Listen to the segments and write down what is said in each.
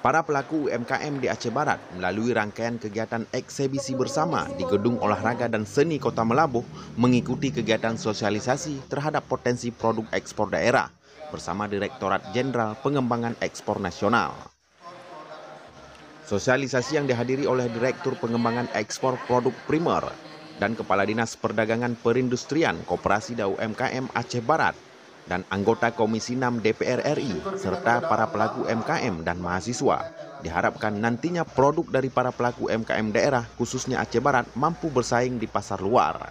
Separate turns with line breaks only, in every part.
Para pelaku UMKM di Aceh Barat melalui rangkaian kegiatan eksebisi bersama di Gedung Olahraga dan Seni Kota Melabuh mengikuti kegiatan sosialisasi terhadap potensi produk ekspor daerah bersama Direktorat Jenderal Pengembangan Ekspor Nasional. Sosialisasi yang dihadiri oleh Direktur Pengembangan Ekspor Produk Primer dan Kepala Dinas Perdagangan Perindustrian Koperasi dan UMKM Aceh Barat dan anggota Komisi 6 DPR RI serta para pelaku UMKM dan mahasiswa. Diharapkan nantinya produk dari para pelaku UMKM daerah khususnya Aceh Barat mampu bersaing di pasar luar.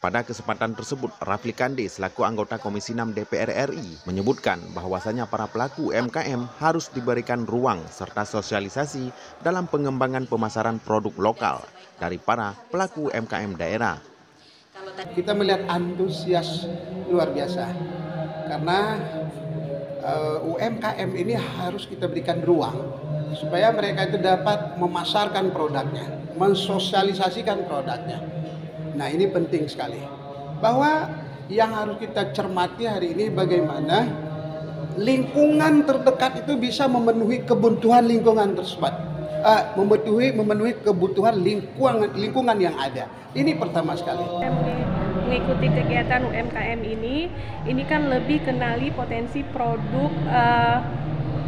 Pada kesempatan tersebut, Rafli Kande selaku anggota Komisi 6 DPR RI menyebutkan bahwasanya para pelaku UMKM harus diberikan ruang serta sosialisasi dalam pengembangan pemasaran produk lokal dari para pelaku UMKM daerah.
Kita melihat antusias luar biasa karena UMKM ini harus kita berikan ruang supaya mereka itu dapat memasarkan produknya, mensosialisasikan produknya. Nah, ini penting sekali. Bahwa yang harus kita cermati hari ini bagaimana lingkungan terdekat itu bisa memenuhi kebutuhan lingkungan tersebut. Memenuhi kebutuhan lingkungan yang ada. Ini pertama sekali.
Mengikuti kegiatan UMKM ini kan lebih kenali potensi produk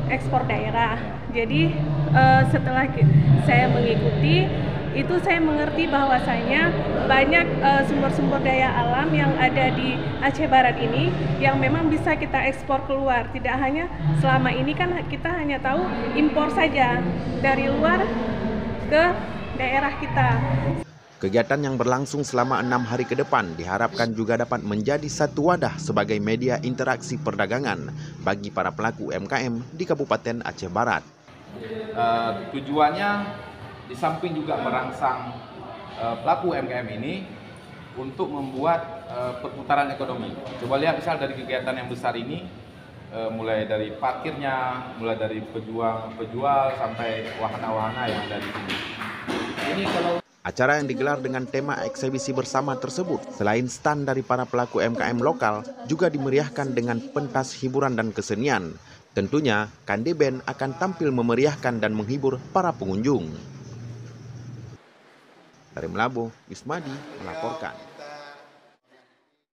ekspor daerah. Jadi setelah saya mengikuti itu saya mengerti bahwasanya banyak sumber-sumber daya alam yang ada di Aceh Barat ini yang memang bisa kita ekspor keluar. Tidak hanya selama ini kan kita hanya tahu impor saja dari luar ke daerah kita.
Kegiatan yang berlangsung selama 6 hari ke depan diharapkan juga dapat menjadi satu wadah sebagai media interaksi perdagangan bagi para pelaku UMKM di Kabupaten Aceh Barat.
Tujuannya di samping juga merangsang pelaku UMKM ini untuk membuat perputaran ekonomi. Coba lihat misal dari kegiatan yang besar ini, mulai dari parkirnya, mulai dari penjual sampai wahana-wahana yang ada di sini.
Acara yang digelar dengan tema eksebisi bersama tersebut, selain stand dari para pelaku UMKM lokal, juga dimeriahkan dengan pentas hiburan dan kesenian. Tentunya, Kande Band akan tampil memeriahkan dan menghibur para pengunjung. Dari Melabuh, Yusmadi melaporkan.